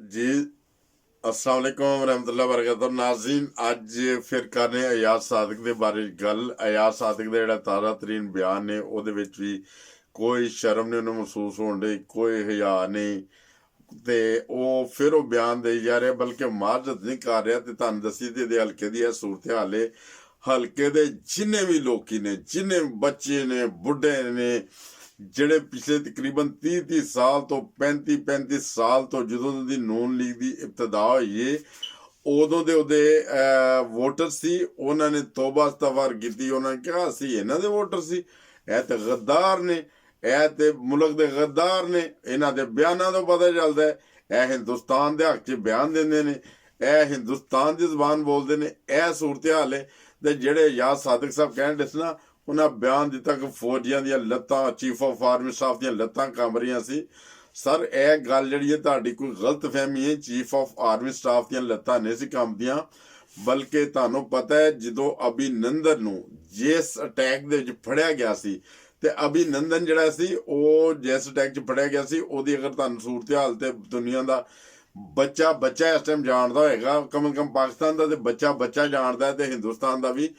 जी अस्सलाम वालेकुम रहमतुल्लाह बरकatuh नाज़रीन। अज फिर करने अयाज सादिक के बारे गल। अयाज सादिक का जोड़ा ताज़ा तरीन बयान ने वो भी कोई शर्म नहीं उन्हें महसूस होने दी, कोई हया नहीं, ते ਉਹ ਫਿਰ ਉਹ ਬਿਆਨ ਦੇਈ ਜਾ ਰਿਹਾ, ਬਲਕਿ ਮਾਰਜਤ ਨਹੀਂ ਕਰ ਰਿਹਾ। ਤੇ ਤੁਹਾਨੂੰ ਦੱਸੀ ਤੇ ਇਹਦੇ ਹਲਕੇ ਦੀ ਇਹ ਸੂਰਤ ਹਾਲ ਹੈ। ਹਲਕੇ ਦੇ ਜਿੰਨੇ ਵੀ ਲੋਕੀ ਨੇ, ਜਿੰਨੇ ਬੱਚੇ ਨੇ, ਬੁੱਢੇ ਨੇ, ਜਿਹੜੇ ਪਿਛਲੇ ਤਕਰੀਬਨ 30 ਸਾਲ ਤੋਂ 35 ਸਾਲ ਤੋਂ ਜਦੋਂ ਦੀ ਨੂਨ ਲੀਗ ਦੀ ਇਬਤਦਾ ਹੋਈ ਹੈ ਉਦੋਂ ਦੇ ਉਹਦੇ ਵੋਟਰ ਸੀ, ਉਹਨਾਂ ਨੇ ਤੋਬਾ ਇਸਤਗਫਾਰ ਕੀਤੀ। ਉਹਨਾਂ ਨੇ ਕਿਹਾ ਅਸੀਂ ਇਹਨਾਂ ਦੇ ਵੋਟਰ ਸੀ, ਇਹ ਤੇ ਗੱਦਾਰ ਨੇ, ਇਹ ਤੇ ਮੁਲਕ ਦੇ ਗੱਦਾਰ ਨੇ। ਇਹਨਾਂ ਦੇ ਬਿਆਨਾਂ ਤੋਂ ਪਤਾ ਚੱਲਦਾ ਹੈ ਇਹ ਹਿੰਦੁਸਤਾਨ ਦੇ ਹੱਕ 'ਚ ਬਿਆਨ ਦਿੰਦੇ ਨੇ, ਇਹ ਹਿੰਦੁਸਤਾਨ ਦੀ ਜ਼ਬਾਨ ਬੋਲਦੇ ਨੇ। ਇਹ ਸੂਰਤ ਹਾਲ ਹੈ। ਤੇ ਜਿਹੜੇ ਅਯਾਜ਼ ਸਾਦਿਕ ਸਾਹਿਬ ਕਹਿਣ ਡੇ ਸੀ ਨਾ, ਉਹਨਾਂ ਬਿਆਨ ਦਿੱਤਾ ਕਿ ਫੌਜੀਆਂ ਦੀਆਂ ਲੱਤਾਂ, ਚੀਫ ਆਫ ਆਰਮੀ ਸਟਾਫ ਦੀਆਂ ਲੱਤਾਂ ਕੰਬ ਰਹੀਆਂ ਸੀ। ਸਰ ਇਹ ਗੱਲ ਜਿਹੜੀ ਹੈ ਤੁਹਾਡੀ ਕੋਈ ਗਲਤ ਫਹਿਮੀ ਹੈ। ਚੀਫ ਆਫ ਆਰਮੀ ਸਟਾਫ ਦੀਆਂ ਲੱਤਾਂ ਨਹੀਂ ਸੀ ਕੰਬਦੀਆਂ, ਬਲਕਿ ਤੁਹਾਨੂੰ ਪਤਾ ਹੈ ਜਦੋਂ ਅਭਿਨੰਦਨ ਨੂੰ ਜਿਸ ਅਟੈਕ ਦੇ ਵਿੱਚ ਫੜਿਆ ਗਿਆ ਸੀ, ਤੇ ਅਭਿਨੰਦਨ ਜਿਹੜਾ ਸੀ ਉਹ ਜਿਸ ਅਟੈਕ 'ਚ ਫੜਿਆ ਗਿਆ ਸੀ, ਉਹਦੀ ਅਗਰ ਤੁਹਾਨੂੰ ਸੂਰਤ ਹਾਲ ਤੇ ਦੁਨੀਆ ਦਾ ਬੱਚਾ ਇਸ ਟਾਈਮ ਜਾਣਦਾ ਹੋਏਗਾ, ਕਮ ਸੇ ਕਮ ਪਾਕਿਸਤਾਨ ਦਾ ਤੇ ਬੱਚਾ ਜਾਣਦਾ ਹੈ, ਤੇ ਹਿੰਦੁਸਤਾਨ ਦਾ ਵੀ।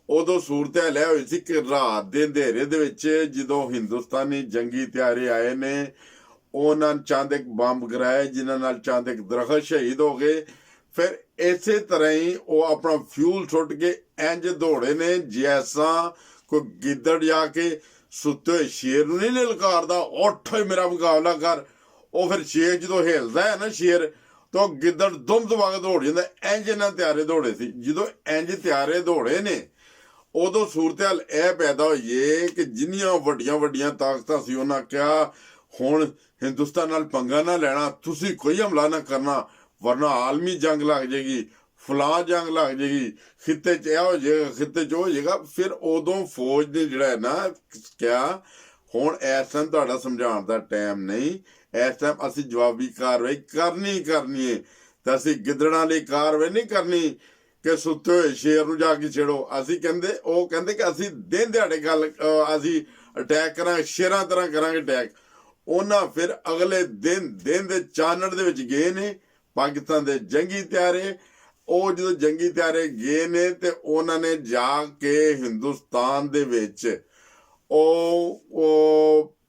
ਉਦੋਂ ਸੂਰਤ ਹਾਲ ਇਹ ਹੋਈ ਸੀ ਕਿ ਰਾਤ ਦੇ ਅੰਧੇਰੇ ਦੇ ਵਿੱਚ ਜਦੋਂ ਹਿੰਦੁਸਤਾਨੀ ਜੰਗੀ ਤਿਆਰੇ ਆਏ ਨੇ, ਉਹਨਾਂ ਚੰਦ ਇੱਕ ਬੰਬ ਗਿਰਾਏ ਜਿਨ੍ਹਾਂ ਨਾਲ ਚੰਦ ਇੱਕ ਦਰਖਤ ਸ਼ਹੀਦ ਹੋ ਗਏ। ਫਿਰ ਇਸੇ ਤਰ੍ਹਾਂ ਹੀ ਉਹ ਆਪਣਾ ਫਿਊਲ ਸੁੱਟ ਕੇ ਇੰਜ ਦੌੜੇ ਨੇ ਜੈਸਾ ਕੋਈ ਗਿੱਦੜ ਜਾ ਕੇ ਸੁੱਤੇ ਹੋਏ ਸ਼ੇਰ ਨੂੰ ਨਹੀਂ ਲਲਕਾਰਦਾ, ਉੱਠ ਮੇਰਾ ਮੁਕਾਬਲਾ ਕਰ। ਉਹ ਫਿਰ ਸ਼ੇਰ ਜਦੋਂ ਹਿਲਦਾ ਹੈ ਨਾ ਸ਼ੇਰ, ਤਾਂ ਗਿੱਦੜ ਦੁਮ ਦਬਾ ਕੇ ਦੌੜ ਜਾਂਦਾ। ਇੰਜ ਇਹਨਾਂ ਤਿਆਰੇ ਦੌੜੇ ਸੀ। ਜਦੋਂ ਇੰਜ ਤਿਆਰੇ ਦੌੜੇ ਨੇ ਉਦੋਂ ਸੂਰਤ ਹਾਲ ਇਹ ਪੈਦਾ ਹੋਈ ਏ ਕਿ ਜਿੰਨੀਆਂ ਵੱਡੀਆਂ ਤਾਕਤਾਂ ਸੀ ਉਹਨਾਂ ਕਿਹਾ ਹੁਣ ਹਿੰਦੁਸਤਾਨ ਨਾਲ ਪੰਗਾ ਨਾ ਲੈਣਾ, ਤੁਸੀਂ ਕੋਈ ਹਮਲਾ ਨਾ ਕਰਨਾ, ਵਰਨਾ ਆਲਮੀ ਜੰਗ ਲੱਗ ਜਾਏਗੀ, ਫਲਾਂ ਜੰਗ ਲੱਗ ਜਾਏਗੀ, ਖਿੱਤੇ 'ਚ ਇਹ ਹੋ ਜਾਏਗਾ, ਖਿੱਤੇ 'ਚ ਹੋ ਜਾਏਗਾ। ਫਿਰ ਉਦੋਂ ਫੌਜ ਨੇ ਜਿਹੜਾ ਹੈ ਨਾ ਕਿਹਾ ਹੁਣ ਇਸ ਟਾਈਮ ਤੁਹਾਡਾ ਸਮਝਾਉਣ ਦਾ ਟਾਈਮ ਨਹੀਂ, ਇਸ ਟਾਈਮ ਅਸੀਂ ਜਵਾਬੀ ਕਾਰਵਾਈ ਕਰਨੀ ਹੈ। ਤਾਂ ਅਸੀਂ ਗਿੱਦੜਾਂ ਲਈ ਕਾਰਵਾਈ ਨਹੀਂ ਕਰਨੀ ਕਿ ਸੁੱਤੇ ਹੋਏ ਸ਼ੇਰ ਨੂੰ ਜਾ ਕੇ ਛੇੜੋ। ਉਹ ਕਹਿੰਦੇ ਕਿ ਅਸੀਂ ਦਿਨ ਦਿਹਾੜੇ ਅਸੀਂ ਅਟੈਕ ਕਰਾਂਗੇ, ਸ਼ੇਰਾਂ ਤਰ੍ਹਾਂ ਕਰਾਂਗੇ ਅਟੈਕ। ਉਹਨਾਂ ਫਿਰ ਅਗਲੇ ਦਿਨ ਦੇ ਚਾਨਣ ਦੇ ਵਿੱਚ ਗਏ ਨੇ ਪਾਕਿਸਤਾਨ ਦੇ ਜੰਗੀ ਤਿਆਰੇ। ਉਹ ਜਦੋਂ ਜੰਗੀ ਤਿਆਰੇ ਗਏ ਨੇ ਤੇ ਉਹਨਾਂ ਨੇ ਜਾ ਕੇ ਹਿੰਦੁਸਤਾਨ ਦੇ ਵਿੱਚ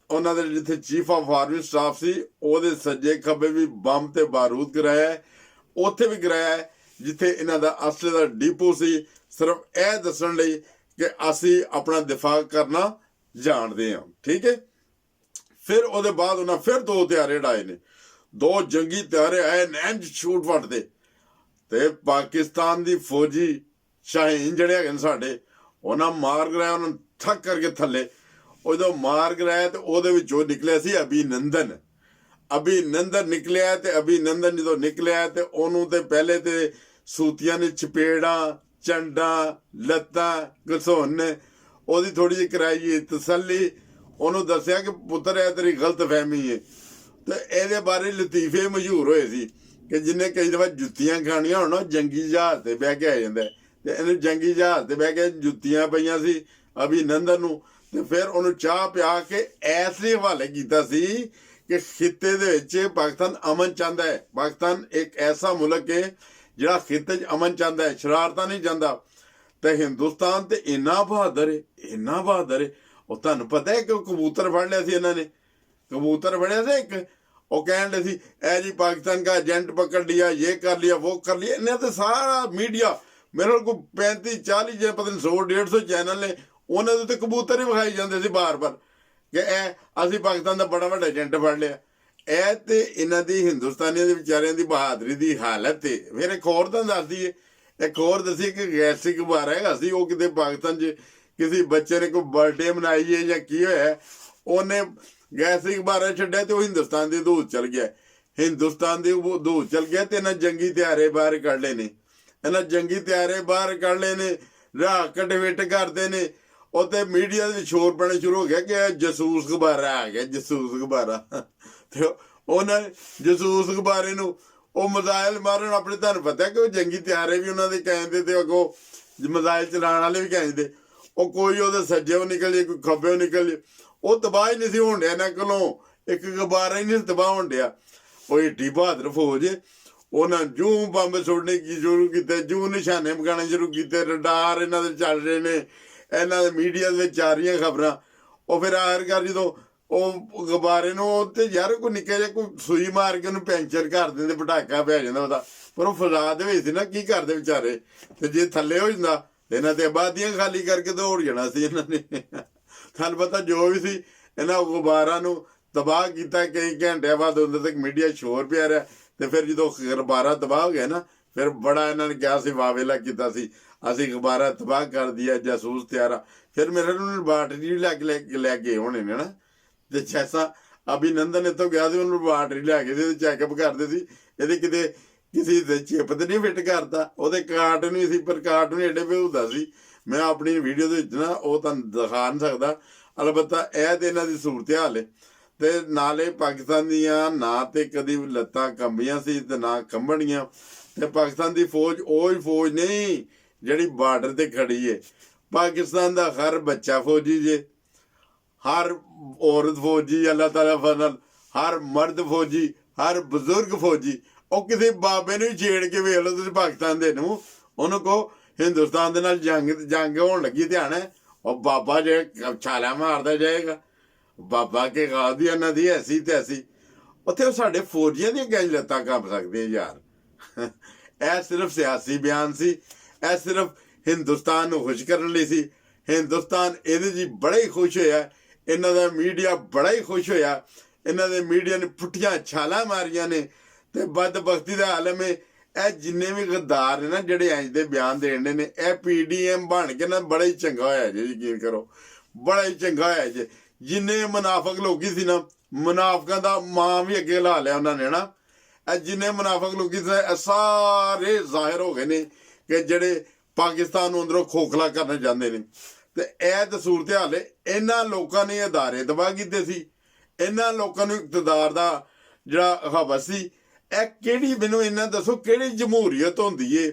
ਉਹਨਾਂ ਦੇ ਜਿੱਥੇ ਚੀਫ ਆਫ ਆਰਮੀ ਸਟਾਫ ਸੀ ਉਹਦੇ ਸੱਜੇ ਖੱਬੇ ਵੀ ਬੰਬ ਤੇ ਬਾਰੂਦ ਗਿਰਾਇਆ, ਉੱਥੇ ਵੀ ਗਿਰਾਇਆ ਜਿੱਥੇ ਇਹਨਾਂ ਦਾ ਅਸਲੇ ਦਾ ਡਿਪੂ ਸੀ, ਸਿਰਫ ਇਹ ਦੱਸਣ ਲਈ ਕਿ ਅਸੀਂ ਆਪਣਾ ਦਿਫਾਅ ਕਰਨਾ ਜਾਣਦੇ ਹਾਂ। ਠੀਕ ਹੈ। ਫਿਰ ਉਹਦੇ ਬਾਅਦ ਉਹਨਾਂ ਫਿਰ 2 ਤਿਆਰੇ ਉਡਾਏ ਨੇ, 2 ਜੰਗੀ ਤਿਆਰੇ ਆਏ ਇੰਜ ਸ਼ੂਟ ਵੱਟਦੇ, ਤੇ ਪਾਕਿਸਤਾਨ ਦੀ ਫੌਜੀ ਸ਼ਾਹੀਨ ਜਿਹੜੇ ਹੈਗੇ ਨੇ ਸਾਡੇ, ਉਹਨਾਂ ਮਾਰ ਗਿਰਾਇਆ, ਉਹਨਾਂ ਨੂੰ ਠੱਕ ਕਰਕੇ ਥੱਲੇ। ਉਹ ਜਦੋਂ ਮਾਰ ਗਿਰਾਇਆ ਤੇ ਉਹਦੇ ਵਿੱਚੋਂ ਨਿਕਲਿਆ ਸੀ ਅਭਿਨੰਦਨ ਨਿਕਲਿਆ। ਤੇ ਅਭਿਨੰਦਨ ਜਦੋਂ ਨਿਕਲਿਆ ਤੇ ਉਹਨੂੰ ਤੇ ਪਹਿਲੇ ਤੇ ਸੂਤੀਆਂ ਨੇ ਚਪੇੜਾਂ, ਚੰਡਾਂ, ਲੱਤਾਂ, ਘਸੋਨ, ਉਹਦੀ ਥੋੜੀ ਜਿਹੀ ਕਰਾਈ ਤਸੱਲੀ। ਉਹਨੂੰ ਦੱਸਿਆ ਕਿ ਪੁੱਤਰ ਇਹ ਤੇਰੀ ਗਲਤ ਫਹਿਮੀ ਹੈ। ਤੇ ਇਹਦੇ ਬਾਰੇ ਲਤੀਫੇ ਮਸ਼ਹੂਰ ਹੋਏ ਸੀ ਕਿ ਜਿੰਨੇ ਕਈ ਦਫਾ ਜੁੱਤੀਆਂ ਖਾਣੀਆਂ ਹੋਣ ਜੰਗੀ ਜਹਾਜ਼ ਤੇ ਬਹਿ ਕੇ ਆ ਜਾਂਦਾ, ਤੇ ਇਹਨੂੰ ਜੰਗੀ ਜਹਾਜ਼ ਤੇ ਬਹਿ ਕੇ ਜੁੱਤੀਆਂ ਪਈਆਂ ਸੀ ਅਭਿਨੰਦਨ ਨੂੰ। ਤੇ ਫਿਰ ਉਹਨੂੰ ਚਾਹ ਪਿਆ ਕੇ ਐਸੇ ਹਵਾਲੇ ਕੀਤਾ ਸੀ ਕਿ ਖਿੱਤੇ ਦੇ ਵਿੱਚ ਪਾਕਿਸਤਾਨ ਅਮਨ ਚਾਹੁੰਦਾ ਹੈ। ਪਾਕਿਸਤਾਨ ਇੱਕ ਐਸਾ ਮੁਲਕ ਹੈ ਜਿਹੜਾ ਖਿੱਤੇ 'ਚ ਅਮਨ ਚਾਹੁੰਦਾ ਹੈ, ਸ਼ਰਾਰਤਾਂ ਨਹੀਂ ਚਾਹੁੰਦਾ। ਤੇ ਹਿੰਦੁਸਤਾਨ ਤੇ ਇੰਨਾ ਬਹਾਦਰ ਹੈ। ਉਹ ਤੁਹਾਨੂੰ ਪਤਾ ਹੈ ਕਿ ਕਬੂਤਰ ਫੜ ਲਿਆ ਸੀ ਇਹਨਾਂ ਨੇ, ਕਬੂਤਰ ਫੜਿਆ ਸੀ ਇੱਕ। ਉਹ ਕਹਿਣ ਦੇ ਸੀ ਇਹ ਜੀ ਪਾਕਿस्तान का एजेंट पकड़ लिया, ये कर लिया, वो कर लिया। इन्हें तो सारा मीडिया मेरे को 35-40 ਜਾਂ ਪਤਾ ਨਹੀਂ 100-150 ਚੈਨਲ ਨੇ, ਉਹਨਾਂ ਦੇ ਉੱਤੇ ਕਬੂਤਰ ਹੀ ਵਿਖਾਈ ਜਾਂਦੇ ਸੀ ਬਾਰ-ਬਾਰ ਕਿ ਇਹ ਅਸੀਂ ਪਾਕਿਸਤਾਨ ਦਾ ਬੜਾ ਵੱਡਾ ਏਜੰਟ ਫੜ ਲਿਆ। ਇਹ ਤੇ ਇਹਨਾਂ ਦੀ ਹਿੰਦੁਸਤਾਨੀਆਂ ਦੇ ਵਿਚਾਰਿਆਂ ਦੀ ਬਹਾਦਰੀ ਦੀ ਹਾਲਤ ਹੈ। ਫਿਰ ਇੱਕ ਹੋਰ ਤਾਂ ਦੱਸਦੀ ਹੈ, ਇੱਕ ਹੋਰ ਦੱਸੀ ਕਿ ਗੈਸੀ ਗੁਬਾਰਾ ਹੈਗਾ ਸੀ, ਉਹ ਕਿਤੇ ਪਾਕਿਸਤਾਨ 'ਚ ਕਿਸੇ ਬੱਚੇ ਨੇ ਕੋਈ ਬਰਥਡੇ ਮਨਾਈ ਹੈ ਜਾਂ ਕੀ ਹੋਇਆ, ਉਹਨੇ ਗੈਸੀ ਗੁਬਾਰਾ ਛੱਡਿਆ ਤੇ ਉਹ ਹਿੰਦੁਸਤਾਨ ਦੀ ਹਦੂਦ ਚਲ ਗਿਆ। ਤੇ ਇਹਨਾਂ ਜੰਗੀ ਤਿਆਰੇ ਬਾਹਰ ਕੱਢ ਲਏ ਨੇ, ਰਾਹ ਕਟਵਿਟ ਕਰਦੇ ਨੇ। ਉਹ ਤੇ ਮੀਡੀਆ ਦੇ ਸ਼ੋਰ ਪੈਣਾ ਸ਼ੁਰੂ ਹੋ ਗਿਆ ਕਿ ਇਹ ਜਸੂਸ ਗੁਬਾਰਾ ਆ ਗਿਆ, ਜਸੂਸ ਗੁਬਾਰਾ। ਤੇ ਉਹਨਾਂ ਜਸੂਸ ਗੁਬਾਰੇ ਨੂੰ ਉਹ ਮਿਜ਼ਾਈਲ ਮਾਰਨ ਆਪਣੇ, ਤੁਹਾਨੂੰ ਪਤਾ ਕਿ ਉਹ ਜੰਗੀ ਤਿਆਰੇ ਵੀ ਉਹਨਾਂ ਦੇ ਕਹਿੰਦੇ ਤੇ ਅੱਗੋਂ ਮਿਜ਼ਾਈਲ ਚਲਾਉਣ ਵਾਲੇ ਵੀ ਕਹਿੰਦੇ। ਉਹ ਕੋਈ ਉਹਦੇ ਸੱਜੇੋਂ ਨਿਕਲ ਜੇ, ਕੋਈ ਖੱਬਿਓਂ ਨਿਕਲ ਜੇ, ਉਹ ਤਬਾਹ ਹੀ ਨਹੀਂ ਸੀ ਹੋਣ ਡਿਆ ਇਹਨਾਂ ਕੋਲੋਂ, ਇੱਕ ਗੁਬਾਰਾ ਹੀ ਨਹੀਂ ਤਬਾਹ ਹੋਣ ਡਿਆ। ਉਹ ਏਡੀ ਬਹਾਦਰ ਫੌਜ ਉਹਨਾਂ ਜੂ ਬੰਬ ਸੁੱਟਣੇ ਕੀ ਸ਼ੁਰੂ ਕੀਤੇ, ਜੂ ਨਿਸ਼ਾਨੇ ਮਕਾਣੇ ਸ਼ੁਰੂ ਕੀਤੇ, ਰਡਾਰ ਇਹਨਾਂ ਦੇ ਚੱਲ ਰਹੇ ਨੇ, ਇਹਨਾਂ ਦੇ ਮੀਡੀਆ ਦੇ ਵਿੱਚ ਆ ਰਹੀਆਂ ਖਬਰਾਂ। ਉਹ ਫਿਰ ਆਖਿਰਕਾਰ ਜਦੋਂ ਉਹ ਗੁਬਾਰੇ ਨੂੰ ਤੇ ਯਾਰ ਕੋਈ ਨਿੱਕਾ ਜਿਹਾ ਕੋਈ ਸੂਈ ਮਾਰ ਕੇ ਉਹਨੂੰ ਪੈਂਚਰ ਕਰ ਦਿੰਦੇ, ਪਟਾਕਾ ਪੈ ਜਾਂਦਾ ਉਹਦਾ, ਪਰ ਉਹ ਫਜ਼ਾ ਦੇ ਵਿੱਚ ਸੀ ਨਾ, ਕੀ ਕਰਦੇ ਵਿਚਾਰੇ। ਤੇ ਜੇ ਥੱਲੇ ਹੋ ਜਾਂਦਾ ਤੇ ਇਹਨਾਂ ਤੇ ਆਬਾਦੀਆਂ ਖਾਲੀ ਕਰਕੇ ਦੌੜ ਜਾਣਾ ਸੀ ਇਹਨਾਂ ਨੇ। ਤੁਹਾਨੂੰ ਪਤਾ ਜੋ ਵੀ ਸੀ ਇਹਨਾਂ ਗੁਬਾਰਾਂ ਨੂੰ ਤਬਾਹ ਕੀਤਾ। ਕਈ ਘੰਟਿਆਂ ਬਾਅਦ ਉਹਦੇ ਤੱਕ ਮੀਡੀਆ ਸ਼ੋਰ ਪਿਆ ਰਿਹਾ, ਤੇ ਫਿਰ ਜਦੋਂ ਗੁਬਾਰਾ ਤਬਾਹ ਹੋ ਗਿਆ ਨਾ, ਫਿਰ ਬੜਾ ਇਹਨਾਂ ਨੇ ਕਿਹਾ ਸੀ, ਵਾਵੇਲਾ ਕੀਤਾ ਸੀ, ਅਸੀਂ ਗੁਬਾਰਾ ਤਬਾਹ ਕਰ ਦਿਆ, ਜਾਸੂਸ ਤਿਆਰ ਆ। ਫਿਰ ਮੇਰੇ ਨੂੰ ਲੈਬਾਰਟਰੀ ਲੈ ਕੇ ਹੋਣੇ ਨੇ ਨਾ, ਤੇ ਜੈਸਾ ਅਭਿਨੰਦਨ ਇੱਥੋਂ ਗਿਆ ਸੀ, ਉਹਨੂੰ ਲੈਬਾਰਟਰੀ ਲੈ ਕੇ ਸੀ, ਚੈੱਕਅਪ ਕਰਦੇ ਸੀ, ਇਹਦੇ ਕਿਤੇ ਕਿਸੇ ਦੇ ਚਿੱਪ ਤੇ ਨਹੀਂ ਫਿੱਟ ਕਰਤਾ, ਉਹਦੇ ਕਾਰਟ ਨਹੀਂ ਸੀ, ਪਰ ਕਾਰਟ ਨੂੰ ਏਡੇ ਭੇਜਦਾ ਸੀ। ਮੈਂ ਆਪਣੀ ਵੀਡੀਓ ਦੇ ਵਿੱਚ ਨਾ ਉਹ ਤੁਹਾਨੂੰ ਦਿਖਾ ਨਹੀਂ ਸਕਦਾ, ਅਲਬੱਤਾ ਇਹ ਤੇ ਇਹਨਾਂ ਦੀ ਸੂਰਤ ਹਾਲ ਹੈ। ਤੇ ਨਾਲੇ ਪਾਕਿਸਤਾਨ ਦੀਆਂ ਨਾ ਤੇ ਕਦੀ ਲੱਤਾਂ ਕੰਬੀਆਂ ਸੀ ਤੇ ਨਾ ਕੰਬਣੀਆਂ। ਤੇ ਪਾਕਿਸਤਾਨ ਦੀ ਫੌਜ ਉਹ ਹੀ ਫੌਜ ਨਹੀਂ ਜਿਹੜੀ ਬਾਰਡਰ ਤੇ ਖੜੀ ਏ। ਪਾਕਿਸਤਾਨ ਦਾ ਹਰ ਬੱਚਾ ਫੌਜੀ ਜੇ, ਹਰ ਔਰਤ ਫੌਜੀ, ਅੱਲਾਹ ਤਾਲਾ ਫਜ਼ਲ, ਹਰ ਮਰਦ ਫੌਜੀ, ਹਰ ਬਜ਼ੁਰਗ ਫੌਜੀ। ਉਹ ਕਿਸੇ ਬਾਬੇ ਨੂੰ ਹੀ ਛੇੜ ਕੇ ਵੇਖ ਲਓ ਤੁਸੀਂ ਪਾਕਿਸਤਾਨ ਦੇ ਨੂੰ, ਉਹਨੂੰ ਕਹੋ ਹਿੰਦੁਸਤਾਨ ਦੇ ਨਾਲ ਜੰਗ ਹੋਣ ਲੱਗੀ, ਧਿਆਨ ਹੈ ਉਹ ਬਾਬਾ ਜੇ ਛਾਲਾ ਮਾਰਦਾ ਜਾਏਗਾ। ਬਾਬਾ ਕੇ ਗਾਦੀ ਇਹਨਾਂ ਦੀ ਐਸੀ ਤੇ ਐਸੀ। ਉੱਥੇ ਉਹ ਸਾਡੇ ਫੌਜੀਆਂ ਦੀਆਂ ਗੈਂਜ ਲੱਤਾਂ ਕੰਬ ਸਕਦੀਆਂ ਯਾਰ। ਇਹ ਸਿਰਫ ਸਿਆਸੀ ਬਿਆਨ ਸੀ, ਇਹ ਸਿਰਫ ਹਿੰਦੁਸਤਾਨ ਨੂੰ ਖੁਸ਼ ਕਰਨ ਲਈ ਸੀ। ਹਿੰਦੁਸਤਾਨ ਇਹਦੇ ਜੀ ਬੜਾ ਹੀ ਖੁਸ਼ ਹੋਇਆ, ਇਹਨਾਂ ਦਾ ਮੀਡੀਆ ਬੜਾ ਹੀ ਖੁਸ਼ ਹੋਇਆ। ਇਹਨਾਂ ਦੇ ਮੀਡੀਆ ਨੇ ਪੁੱਠੀਆਂ ਛਾਲਾਂ ਮਾਰੀਆਂ ਨੇ। ਤੇ ਬਦਬਖਤੀ ਦਾ ਆਲਮ ਹੈ, ਇਹ ਜਿੰਨੇ ਵੀ ਗੱਦਾਰ ਨੇ ਨਾ ਜਿਹੜੇ ਇੰਜ ਦੇ ਬਿਆਨ ਦੇਣ ਨੇ, ਇਹ PDM ਬਣ ਕੇ ਨਾ ਬੜਾ ਹੀ ਚੰਗਾ ਹੋਇਆ ਜੇ, ਯਕੀਨ ਕਰੋ ਬੜਾ ਹੀ ਚੰਗਾ ਹੋਇਆ ਜੇ। ਜਿੰਨੇ ਮੁਨਾਫਕ ਲੋਕੀ ਸੀ ਨਾ, ਮੁਨਾਫਕਾਂ ਦਾ ਮਾਂ ਵੀ ਅੱਗੇ ਲਾ ਲਿਆ ਉਹਨਾਂ ਨੇ ਨਾ। ਇਹ ਜਿੰਨੇ ਮੁਨਾਫਕ ਲੋਕੀ ਸੀ ਸਾਰੇ ਜ਼ਾਹਿਰ ਹੋ ਗਏ ਨੇ ਕਿ ਜਿਹੜੇ ਪਾਕਿਸਤਾਨ ਨੂੰ ਅੰਦਰੋਂ ਖੋਖਲਾ ਕਰਨਾ ਚਾਹੁੰਦੇ ਨੇ। ਤੇ ਇਹ ਤਾਂ ਸੂਰਤ ਹਾਲ ਹੈ। ਇਹਨਾਂ ਲੋਕਾਂ ਨੇ ਅਦਾਰੇ ਤਬਾਹ ਕੀਤੇ ਸੀ, ਇਹਨਾਂ ਲੋਕਾਂ ਨੂੰ ਇਕਤਦਾਰ ਦਾ ਜਿਹੜਾ ਹਵਸ ਸੀ। ਇਹ ਕਿਹੜੀ, ਮੈਨੂੰ ਇਹਨਾਂ ਦੱਸੋ ਕਿਹੜੀ ਜਮਹੂਰੀਅਤ ਹੁੰਦੀ ਏ?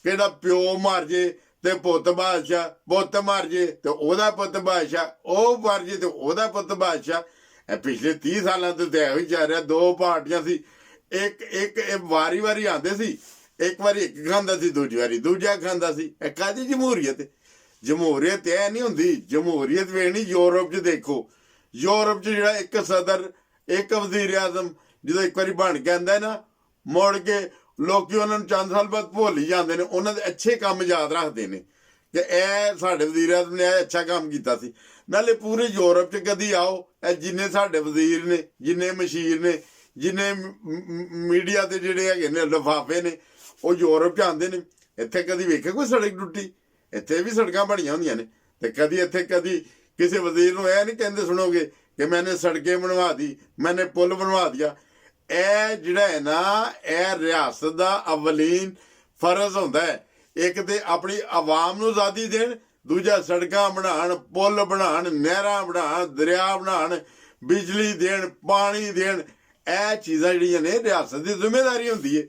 ਕਿਹੜਾ ਪਿਓ ਮਰ ਜੇ ਤੇ ਪੁੱਤ ਬਾਦਸ਼ਾਹ, ਪੁੱਤ ਮਰ ਜੇ ਤੇ ਉਹਦਾ ਪੁੱਤ ਬਾਦਸ਼ਾਹ, ਉਹ ਮਰ ਜੇ ਤੇ ਉਹਦਾ ਪੁੱਤ ਬਾਦਸ਼ਾਹ। ਇਹ ਪਿਛਲੇ 30 ਸਾਲਾਂ ਤੋਂ ਤੇ ਇਹੋ ਹੀ ਚੱਲ ਰਿਹਾ। ਦੋ ਪਾਰਟੀਆਂ ਸੀ, ਇੱਕ ਵਾਰੀ ਵਾਰੀ ਆਉਂਦੇ ਸੀ, ਇੱਕ ਵਾਰੀ ਇੱਕ ਖਾਂਦਾ ਸੀ, ਦੂਜੀ ਵਾਰੀ ਦੂਜਾ ਖਾਂਦਾ ਸੀ। ਇਹ ਕਾਹਦੀ ਜਮਹੂਰੀਅਤ? ਜਮਹੂਰੀਅਤ ਇਹ ਨਹੀਂ ਹੁੰਦੀ। ਜਮਹੂਰੀਅਤ ਵੇਖਣੀ ਯੂਰਪ 'ਚ ਦੇਖੋ, ਯੂਰਪ 'ਚ ਜਿਹੜਾ ਇੱਕ ਸਦਰ, ਇੱਕ ਵਜ਼ੀਰ ਆਜ਼ਮ ਜਦੋਂ ਇੱਕ ਵਾਰੀ ਬਣ ਕੇ ਆਉਂਦਾ ਨਾ, ਮੁੜ ਕੇ ਲੋਕੀ ਉਹਨਾਂ ਨੂੰ ਚੰਦ ਸਾਲ ਬਾਅਦ ਭੁੱਲ ਹੀ ਜਾਂਦੇ ਨੇ, ਉਹਨਾਂ ਦੇ ਅੱਛੇ ਕੰਮ ਯਾਦ ਰੱਖਦੇ ਨੇ ਕਿ ਇਹ ਸਾਡੇ ਵਜ਼ੀਰ ਆਜ਼ਮ ਨੇ ਇਹ ਅੱਛਾ ਕੰਮ ਕੀਤਾ ਸੀ। ਨਾਲੇ ਪੂਰੇ ਯੂਰਪ 'ਚ ਕਦੀ ਆਓ, ਇਹ ਜਿੰਨੇ ਸਾਡੇ ਵਜ਼ੀਰ ਨੇ, ਜਿੰਨੇ ਮਸ਼ੀਰ ਨੇ, ਜਿੰਨੇ ਮੀਡੀਆ ਦੇ ਜਿਹੜੇ ਹੈਗੇ ਨੇ ਲਿਫਾਫੇ ਨੇ, ਉਹ ਯੂਰਪ 'ਚ ਆਉਂਦੇ ਨੇ। ਇੱਥੇ ਕਦੀ ਵੇਖਿਆ ਕੋਈ ਸੜਕ ਟੁੱਟੀ? ਇੱਥੇ ਵੀ ਸੜਕਾਂ ਬਣੀਆਂ ਹੁੰਦੀਆਂ ਨੇ। ਤੇ ਕਦੀ ਇੱਥੇ ਕਦੀ ਕਿਸੇ ਵਜ਼ੀਰ ਨੂੰ ਇਹ ਨਹੀਂ ਕਹਿੰਦੇ ਸੁਣੋਗੇ ਕਿ ਮੈਨੇ ਸੜਕੇ ਬਣਵਾ ਦੀ, ਮੈਨੇ ਪੁਲ ਬਣਵਾ ਦਿਆ। ਇਹ ਜਿਹੜਾ ਹੈ ਨਾ, ਇਹ ਰਿਆਸਤ ਦਾ ਅਵਲੀਨ ਫਰਜ਼ ਹੁੰਦਾ ਹੈ। ਇੱਕ ਤੇ ਆਪਣੀ ਆਵਾਮ ਨੂੰ ਆਜ਼ਾਦੀ ਦੇਣ, ਦੂਜਾ ਸੜਕਾਂ ਬਣਾਉਣ, ਪੁਲ ਬਣਾਉਣ, ਨਹਿਰਾਂ ਬਣਾਉਣ, ਦਰਿਆ ਬਣਾਉਣ, ਬਿਜਲੀ ਦੇਣ, ਪਾਣੀ ਦੇਣ। ਇਹ ਚੀਜ਼ਾਂ ਜਿਹੜੀਆਂ ਨੇ ਰਿਆਸਤ ਦੀ ਜ਼ਿੰਮੇਵਾਰੀ ਹੁੰਦੀ ਹੈ।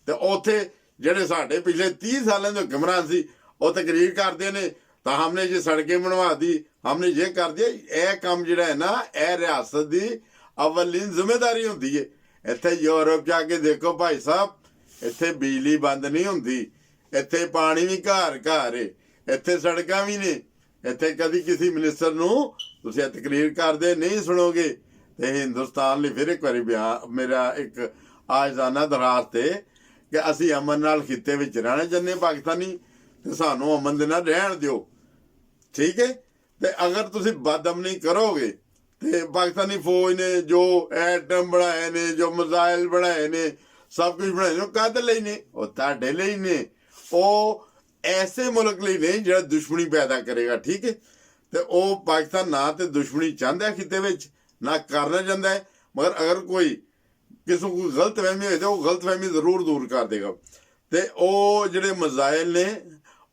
ਤੇ ਉੱਥੇ ਜਿਹੜੇ ਸਾਡੇ ਪਿਛਲੇ 30 ਸਾਲਾਂ ਦੇ ਹੁਕਮਰਾਨ ਸੀ, ਉਹ ਤਕਰੀਰ ਕਰਦੇ ਨੇ ਤਾਂ ਹਮਨੇ ਜੇ ਸੜਕੇ ਬਣਵਾ ਦੀ, ਹਮਨੇ ਇਹ ਕਰ ਦਿਆ। ਇਹ ਕੰਮ ਜਿਹੜਾ ਹੈ ਨਾ, ਇਹ ਰਿਆਸਤ ਦੀ ਅਵਲੀਨ ਜ਼ਿੰਮੇਵਾਰੀ ਹੁੰਦੀ ਹੈ। ਇੱਥੇ ਯੂਰਪ ਜਾ ਕੇ ਦੇਖੋ ਭਾਈ ਸਾਹਿਬ, ਇੱਥੇ ਬਿਜਲੀ ਬੰਦ ਨਹੀਂ ਹੁੰਦੀ, ਇੱਥੇ ਪਾਣੀ ਵੀ ਘਰ ਘਰ ਏ, ਇੱਥੇ ਸੜਕਾਂ ਵੀ ਨੇ। ਇੱਥੇ ਕਦੀ ਕਿਸੇ ਮਿਨਿਸਟਰ ਨੂੰ ਤੁਸੀਂ ਤਕਰੀਰ ਕਰਦੇ ਨਹੀਂ ਸੁਣੋਗੇ। ਤੇ ਹਿੰਦੁਸਤਾਨ ਲਈ ਫਿਰ ਇੱਕ ਵਾਰੀ ਮੇਰਾ ਇੱਕ ਆਜ਼ਾਨਾ ਦਰਾਜ਼ ਹੈ ਕਿ ਅਸੀਂ ਅਮਨ ਨਾਲ ਖਿੱਤੇ ਵਿੱਚ ਰਹਿਣਾ ਚਾਹੁੰਦੇ ਪਾਕਿਸਤਾਨੀ, ਤੇ ਸਾਨੂੰ ਅਮਨ ਦੇ ਨਾਲ ਰਹਿਣ ਦਿਓ, ਠੀਕ ਹੈ। ਤੇ ਅਗਰ ਤੁਸੀਂ ਬਦਅਮਨੀ ਕਰੋਗੇ ਤੇ ਪਾਕਿਸਤਾਨੀ ਫੌਜ ਨੇ ਜੋ ਐਟਮ ਬਣਾਏ ਨੇ, ਜੋ ਮਿਜ਼ਾਈਲ ਬਣਾਏ ਨੇ, ਸਭ ਕੁਝ ਬਣਾਏ ਨੇ, ਉਹ ਕਾਹਦੇ ਲਈ ਨੇ? ਉਹ ਤੁਹਾਡੇ ਲਈ ਨੇ। ਉਹ ਐਸੇ ਮੁਲਕ ਲਈ ਨਹੀਂ ਜਿਹੜਾ ਦੁਸ਼ਮਣੀ ਪੈਦਾ ਕਰੇਗਾ, ਠੀਕ ਹੈ। ਤੇ ਉਹ ਪਾਕਿਸਤਾਨ ਨਾ ਤੇ ਦੁਸ਼ਮਣੀ ਚਾਹੁੰਦਾ ਖਿੱਤੇ ਵਿੱਚ, ਨਾ ਕਰਨਾ ਚਾਹੁੰਦਾ ਹੈ। ਮਗਰ ਅਗਰ ਕਿਸੇ ਨੂੰ ਕੋਈ ਗਲਤਫਹਿਮੀ ਹੋਏ ਤਾਂ ਉਹ ਗਲਤਫਹਿਮੀ ਜ਼ਰੂਰ ਦੂਰ ਕਰ ਦੇਗਾ। ਤੇ ਉਹ ਜਿਹੜੇ ਮਿਜ਼ਾਈਲ ਨੇ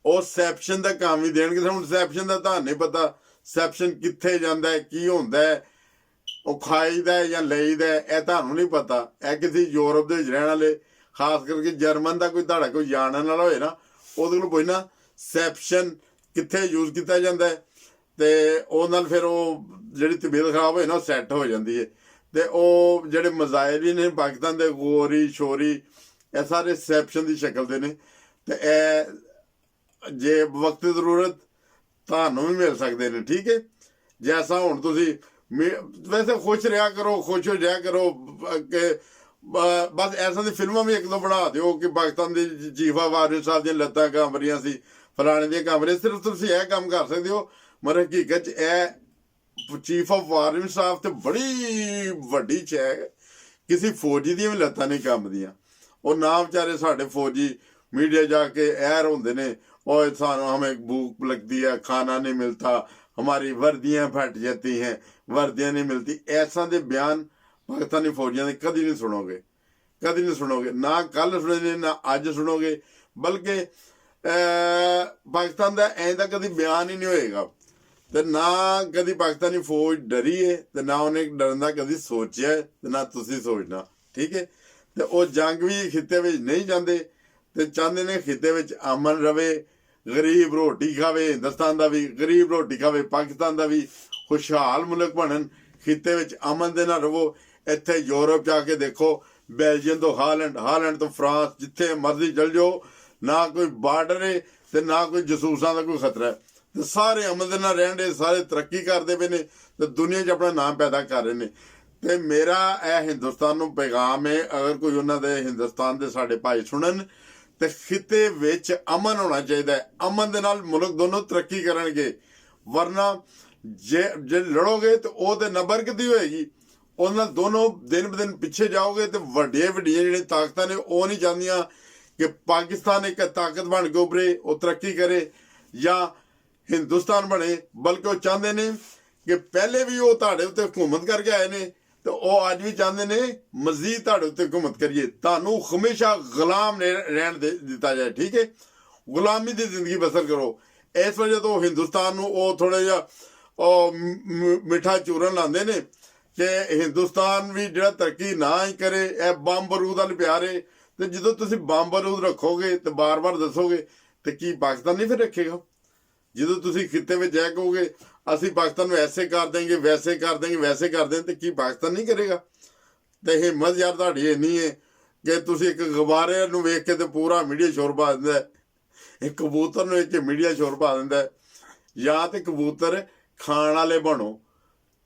ਉਹ ਸੈਪਸ਼ਨ ਦਾ ਕੰਮ ਵੀ ਦੇਣਗੇ। ਹੁਣ ਸੈਪਸ਼ਨ ਦਾ ਤਾਂ ਨਹੀਂ ਪਤਾ, ਸੈਪਸ਼ਨ ਕਿੱਥੇ ਜਾਂਦਾ ਹੈ, ਕੀ ਹੁੰਦਾ ਹੈ, ਉਹ ਖਾਈਦਾ ਹੈ ਜਾਂ ਲਈਦਾ, ਇਹ ਤੁਹਾਨੂੰ ਨਹੀਂ ਪਤਾ। ਇਹ ਕਿਸੇ ਯੂਰਪ ਦੇ ਵਿੱਚ ਰਹਿਣ ਵਾਲੇ, ਖਾਸ ਕਰਕੇ ਜਰਮਨ ਦਾ ਕੋਈ ਤੁਹਾਡਾ ਕੋਈ ਜਾਣਨ ਵਾਲਾ ਹੋਏ ਨਾ, ਉਹਦੇ ਕੋਲ ਪੁੱਛਣਾ ਸੈਪਸ਼ਨ ਕਿੱਥੇ ਯੂਜ਼ ਕੀਤਾ ਜਾਂਦਾ ਹੈ। ਤੇ ਉਹ ਨਾਲ ਫਿਰ ਉਹ ਜਿਹੜੀ ਤਬੀਅਤ ਖਰਾਬ ਹੋਏ ਨਾ, ਉਹ ਸੈੱਟ ਹੋ ਜਾਂਦੀ ਹੈ। ਤੇ ਉਹ ਜਿਹੜੇ ਮਜ਼ਾਇਲ ਵੀ ਨੇ ਪਾਕਿਸਤਾਨ ਦੇ, ਗੋਰੀ ਸ਼ੋਰੀ, ਇਹ ਸਾਰੇ ਰਿਸੈਪਸ਼ਨ ਦੀ ਸ਼ਕਲ ਦੇ ਨੇ। ਤੇ ਇਹ ਜੇ ਵਕਤ ਜ਼ਰੂਰਤ ਤੁਹਾਨੂੰ ਵੀ ਮਿਲ ਸਕਦੇ ਨੇ, ਠੀਕ ਹੈ। ਜੈਸਾ ਹੁਣ ਤੁਸੀਂ ਵੈਸੇ ਖੁਸ਼ ਰਿਹਾ ਕਰੋ, ਖੁਸ਼ ਹੋ ਜਾਇਆ ਕਰੋ ਕਿ ਬਸ ਐਸਾ ਦੀ ਫਿਲਮਾਂ ਵੀ ਇੱਕ ਦੋ ਬਣਾ ਦਿਓ ਕਿ ਪਾਕਿਸਤਾਨ ਦੀ ਚੀਫਾ ਵਾਰਿਸ ਸਾਹਿਬ ਦੀਆਂ ਲੱਤਾਂ ਕੰਬ ਰਹੀਆਂ ਸੀ, ਫਲਾਣੇ ਦੀਆਂ ਕੰਬ ਰਹੀਆਂ। ਸਿਰਫ ਤੁਸੀਂ ਇਹ ਕੰਮ ਕਰ ਸਕਦੇ ਹੋ, ਮगर ਹਕੀਕਤ 'ਚ ਇਹ ਚੀਫ ਆਫ ਵਾਰਿਸ ਸਾਹਿਬ ਤੇ ਬੜੀ ਵੱਡੀ ਚੈ ਹੈ, ਕਿਸੇ ਫੌਜੀ ਦੀਆਂ ਵੀ ਲੱਤਾਂ ਨਹੀਂ ਕੰਬਦੀਆਂ। ਉਹ ਨਾ ਵਿਚਾਰੇ ਸਾਡੇ ਫੌਜੀ मीडिया जाके ऐर होंगे ने, और सानू हमें भूख लगती है, खाना नहीं मिलता, हमारी वर्दियां फट जाती हैं, वर्दियां नहीं मिलती। ऐसा दे बयान पाकिस्तानी फौजियों ने कभी नहीं सुनोगे, कभी नहीं सुनोगे, ना कल सुने ना अज सुनोगे। बल्कि पाकिस्तान का ऐसा कभी बयान ही नहीं होएगा। तो ना कभी पाकिस्तानी फौज डरी है, तो ना उन्हें डरन का कभी सोचा है, तो ना तुसी सोचना, ठीक है। तो वह जंग भी खिते में नहीं जाते, ਤੇ ਚਾਹੁੰਦੇ ਨੇ ਖਿੱਤੇ ਵਿੱਚ ਅਮਨ ਰਵੇ, ਗਰੀਬ ਰੋਟੀ ਖਾਵੇ, ਹਿੰਦੁਸਤਾਨ ਦਾ ਵੀ ਗਰੀਬ ਰੋਟੀ ਖਾਵੇ, ਪਾਕਿਸਤਾਨ ਦਾ ਵੀ ਖੁਸ਼ਹਾਲ ਮੁਲਕ ਬਣਨ, ਖਿੱਤੇ ਵਿੱਚ ਅਮਨ ਦੇ ਨਾਲ ਰਵੋ। ਇੱਥੇ ਯੂਰਪ ਜਾ ਕੇ ਦੇਖੋ, ਬੈਲਜੀਅਮ ਤੋਂ ਹਾਲੈਂਡ, ਹਾਲੈਂਡ ਤੋਂ ਫਰਾਂਸ, ਜਿੱਥੇ ਮਰਜ਼ੀ ਚਲ ਜਾਓ, ਨਾ ਕੋਈ ਬਾਰਡਰ ਹੈ ਤੇ ਨਾ ਕੋਈ ਜਸੂਸਾਂ ਦਾ ਕੋਈ ਖਤਰਾ ਹੈ, ਤੇ ਸਾਰੇ ਅਮਨ ਦੇ ਨਾਲ ਰਹਿਣ ਦੇ, ਸਾਰੇ ਤਰੱਕੀ ਕਰਦੇ ਪਏ ਨੇ ਤੇ ਦੁਨੀਆ 'ਚ ਆਪਣਾ ਨਾਮ ਪੈਦਾ ਕਰ ਰਹੇ ਨੇ। ਤੇ ਮੇਰਾ ਇਹ ਹਿੰਦੁਸਤਾਨ ਨੂੰ ਪੈਗਾਮ ਹੈ, ਅਗਰ ਕੋਈ ਉਹਨਾਂ ਦੇ ਹਿੰਦੁਸਤਾਨ ਦੇ ਸਾਡੇ ਭਾਈ ਸੁਣਨ, ਤੇ ਖਿੱਤੇ ਵਿੱਚ ਅਮਨ ਹੋਣਾ ਚਾਹੀਦਾ ਹੈ। ਅਮਨ ਦੇ ਨਾਲ ਮੁਲਕ ਦੋਨੋਂ ਤਰੱਕੀ ਕਰਨਗੇ, ਵਰਨਾ ਜੇ ਲੜੋਗੇ ਤੇ ਉਹ ਤੇ ਨਾ ਬਰਕਤੀ ਹੋਏਗੀ, ਉਹਦੇ ਨਾਲ ਦੋਨੋਂ ਦਿਨ ਬ ਦਿਨ ਪਿੱਛੇ ਜਾਓਗੇ। ਤੇ ਵੱਡੀਆਂ ਜਿਹੜੀਆਂ ਤਾਕਤਾਂ ਨੇ ਉਹ ਨਹੀਂ ਚਾਹੁੰਦੀਆਂ ਕਿ ਪਾਕਿਸਤਾਨ ਇੱਕ ਤਾਕਤ ਬਣ ਕੇ ਉੱਭਰੇ, ਉਹ ਤਰੱਕੀ ਕਰੇ ਜਾਂ ਹਿੰਦੁਸਤਾਨ ਬਣੇ, ਬਲਕਿ ਉਹ ਚਾਹੁੰਦੇ ਨੇ ਕਿ ਪਹਿਲੇ ਵੀ ਉਹ ਤੁਹਾਡੇ ਉੱਤੇ ਹੁਕੂਮਤ ਕਰਕੇ ਆਏ ਨੇ ਤੇ ਉਹ ਅੱਜ ਵੀ ਚਾਹੁੰਦੇ ਨੇ ਮਜ਼ੀਦ ਤੁਹਾਡੇ ਉੱਤੇ ਹੁਕੂਮਤ ਕਰੀਏ, ਤੁਹਾਨੂੰ ਹਮੇਸ਼ਾ ਗੁਲਾਮ ਰਹਿਣ ਦਿੱਤਾ ਜਾਏ, ਠੀਕ ਹੈ। ਗੁਲਾਮੀ ਦੀ ਜ਼ਿੰਦਗੀ ਬਸਰ ਕਰੋ। ਇਸ ਵਜ੍ਹਾ ਤੋਂ ਹਿੰਦੁਸਤਾਨ ਨੂੰ ਉਹ ਥੋੜਾ ਜਿਹਾ ਉਹ ਮਿੱਠਾ ਚੂਰਨ ਲਾਉਂਦੇ ਨੇ ਕਿ ਹਿੰਦੁਸਤਾਨ ਵੀ ਜਿਹੜਾ ਤਰੱਕੀ ਨਾ ਹੀ ਕਰੇ, ਇਹ ਬੰਬ ਬਰੂਦ ਵੱਲ ਪਿਆਰੇ। ਤੇ ਜਦੋਂ ਤੁਸੀਂ ਬੰਬ ਬਰੂਦ ਰੱਖੋਗੇ ਤੇ ਬਾਰ-ਬਾਰ ਦੱਸੋਗੇ ਤੇ ਕੀ ਪਾਕਿਸਤਾਨ ਨਹੀਂ ਫਿਰ ਰੱਖੇਗਾ? ਜਦੋਂ ਤੁਸੀਂ ਖਿੱਤੇ ਵਿੱਚ ਜਾ ਕਹੋਗੇ ਅਸੀਂ ਪਾਕਿਸਤਾਨ ਨੂੰ ਐਸੇ ਕਰ ਦੇਂਗੇ, ਵੈਸੇ ਕਰ ਦੇਂਗੇ, ਵੈਸੇ ਕਰ ਦੇਂਗੇ, ਤੇ ਕੀ ਪਾਕਿਸਤਾਨ ਨਹੀਂ ਕਰੇਗਾ? ਤੇ ਹਿੰਮਤ ਯਾਰ ਤੁਹਾਡੀ ਇੰਨੀ ਹੈ ਕਿ ਤੁਸੀਂ ਇੱਕ ਗੁਬਾਰੇ ਨੂੰ ਵੇਖ ਕੇ ਤੇ ਪੂਰਾ ਮੀਡੀਆ ਸ਼ੋਰ ਪਾ ਦਿੰਦਾ ਹੈ, ਇੱਕ ਕਬੂਤਰ ਨੂੰ ਵੇਖ ਕੇ ਮੀਡੀਆ ਸ਼ੋਰ ਪਾ ਦਿੰਦਾ ਹੈ। ਜਾਂ ਤੇ ਕਬੂਤਰ ਖਾਣ ਵਾਲੇ ਬਣੋ,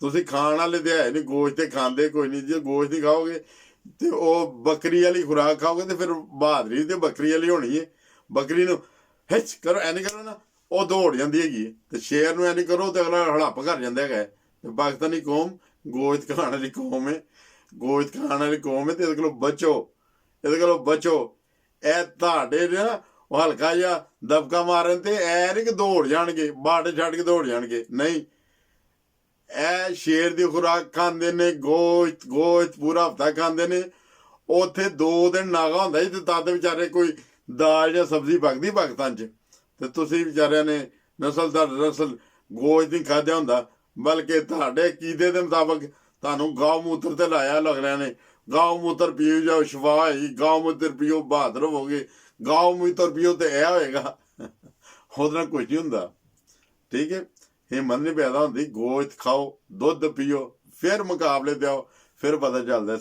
ਤੁਸੀਂ ਖਾਣ ਵਾਲੇ ਤੇ ਹੈ ਨਹੀਂ, ਗੋਸ਼ਤ ਤੇ ਖਾਂਦੇ ਕੋਈ ਨਹੀਂ। ਜੇ ਗੋਸ਼ਤ ਨਹੀਂ ਖਾਓਗੇ ਤੇ ਉਹ ਬੱਕਰੀ ਵਾਲੀ ਖੁਰਾਕ ਖਾਓਗੇ ਤੇ ਫਿਰ ਬਹਾਦਰੀ ਤੇ ਬੱਕਰੀ ਵਾਲੀ ਹੋਣੀ ਹੈ। ਬੱਕਰੀ ਨੂੰ ਹਿੱਚ ਕਰੋ, ਐ ਨਹੀਂ ਕਰੋ ਨਾ, ਉਹ ਦੌੜ ਜਾਂਦੀ ਹੈਗੀ। ਤੇ ਸ਼ੇਰ ਨੂੰ ਐ ਨਹੀਂ ਕਰੋ ਤੇ ਅਗਲਾ ਹੜੱਪ ਕਰ ਜਾਂਦਾ ਹੈਗਾ। ਤੇ ਪਾਕਿਸਤਾਨੀ ਕੌਮ ਗੋਸ਼ਤ ਖਾਣ ਵਾਲੀ ਕੌਮ ਹੈ, ਗੋਸ਼ਤ ਖਾਣ ਵਾਲੀ ਕੌਮ ਹੈ, ਤੇ ਇਹਦੇ ਕੋਲੋਂ ਬਚੋ, ਇਹਦੇ ਕੋਲੋਂ ਬਚੋ। ਇਹ ਤੁਹਾਡੇ ਨਾ ਉਹ ਹਲਕਾ ਜਿਹਾ ਦਬਕਾ ਮਾਰਨ ਤੇ ਐ ਨਹੀਂ ਕਿ ਦੌੜ ਜਾਣਗੇ, ਬਾਰਡਰ ਛੱਡ ਕੇ ਦੌੜ ਜਾਣਗੇ, ਨਹੀਂ। ਇਹ ਸ਼ੇਰ ਦੀ ਖੁਰਾਕ ਖਾਂਦੇ ਨੇ, ਗੋਸ਼ਤ ਗੋਸ਼ਤ ਪੂਰਾ ਹਫ਼ਤਾ ਖਾਂਦੇ ਨੇ। ਉੱਥੇ 2 ਦਿਨ ਨਾਗਾ ਹੁੰਦਾ ਸੀ ਤੇ ਤਦ ਵਿਚਾਰੇ ਕੋਈ ਦਾਲ ਜਾਂ ਸਬਜ਼ੀ ਪੱਕਦੀ ਪਾਕਿਸਤਾਨ 'ਚ, ਤੇ ਤੁਸੀਂ ਵਿਚਾਰਿਆਂ ਨੇ ਨਸਲ ਦਰ ਨਸਲ ਗੋਸ਼ਤ ਨਹੀਂ ਖਾਧਿਆ ਹੁੰਦਾ। ਬਲਕਿ ਤੁਹਾਡੇ ਕੀਦੇ ਦੇ ਮੁਤਾਬਕ ਤੁਹਾਨੂੰ ਗਾਉ ਮੂਤਰ ਤੇ ਲਾਇਆ ਲੱਗਦਾ ਨੇ, ਗਾਉ ਮੂਤਰ ਪੀਓ ਜਾਓ ਸ਼ਿਫਾ ਹੋਏਗੀ, ਗਾਉ ਮੂਤਰ ਪੀਓ ਬਹਾਦਰ ਹੋਵੋਗੇ, ਗਾਉ ਮੂਤਰ ਪੀਓ ਤੇ ਇਹ ਹੋਏਗਾ। ਉਹਦੇ ਨਾਲ ਕੁਝ ਨਹੀਂ ਹੁੰਦਾ, ਠੀਕ ਹੈ। ਹਿੰਮਤ ਨਹੀਂ ਪੈਦਾ ਹੁੰਦੀ। ਗੋਸ਼ਤ ਖਾਓ, ਦੁੱਧ ਪੀਓ, ਫਿਰ ਮੁਕਾਬਲੇ ਤੇ ਆਓ, ਫਿਰ ਪਤਾ ਚੱਲਦਾ।